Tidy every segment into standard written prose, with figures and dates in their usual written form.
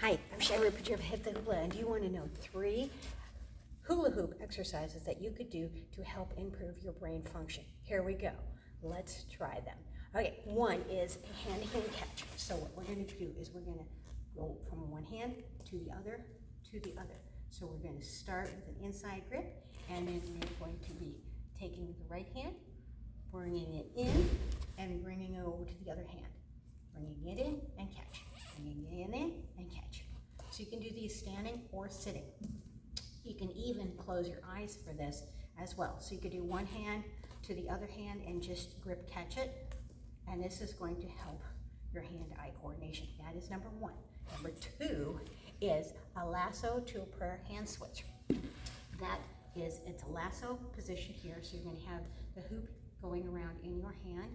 Hi, I'm Sherry of Hit the Hula, and do you want to know 3 hula hoop exercises that you could do to help improve your brain function? Here we go. Let's try them. Okay, one is a hand-to-hand catch. So what we're going to do is we're going to go from one hand to the other to the other. So we're going to start with an inside grip, and then we're going to be taking the right hand, bringing it in, and bringing it over to the other hand. Bringing it in and catch. Bringing it in and catch. So you can do these standing or sitting. You can even close your eyes for this as well. So you could do one hand to the other hand and just grip catch it. And this is going to help your hand-eye coordination. That is number 1. Number 2 is a lasso to a prayer hand switch. That is, it's a lasso position here. So you're going to have the hoop going around in your hand,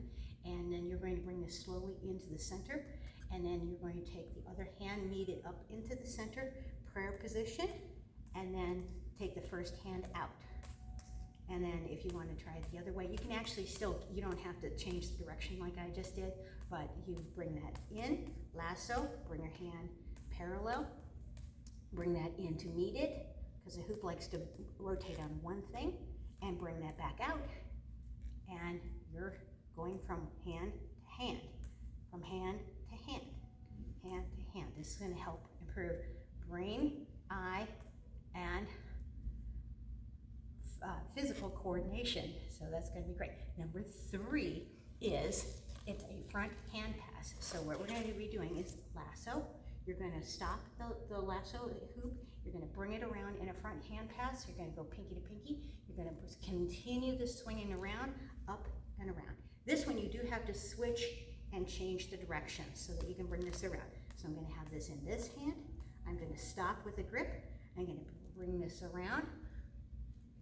and then you're going to bring this slowly into the center, and then you're going to take the other hand, meet it up into the center, prayer position, and then take the first hand out. And then if you want to try it the other way, you can actually still, you don't have to change the direction like I just did, but you bring that in, lasso, bring your hand parallel, bring that in to meet it, because the hoop likes to rotate on one thing, and bring that back out, and you're going from hand to hand, from hand to hand, hand to hand. This is going to help improve brain, eye, and physical coordination. So that's going to be great. Number 3 is it's a front hand pass. So what we're going to be doing is lasso. You're going to stop the lasso hoop. You're going to bring it around in a front hand pass. You're going to go pinky to pinky. You're going to continue the swinging around, up and around. This one you do have to switch and change the direction so that you can bring this around. So I'm going to have this in this hand. I'm going to stop with a grip. I'm going to bring this around.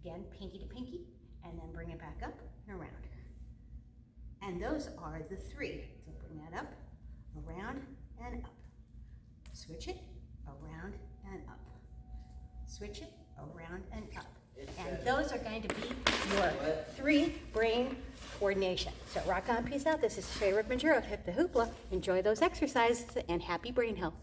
Again, pinky to pinky, and then bring it back up and around. And those are the 3. So bring that up, around, and up. Switch it, around, and up. Switch it, around, and up. And those are going to be your 3 brain coordination. So rock on, peace out. This is Shay Rippinger of Hip the Hoopla. Enjoy those exercises and happy brain health.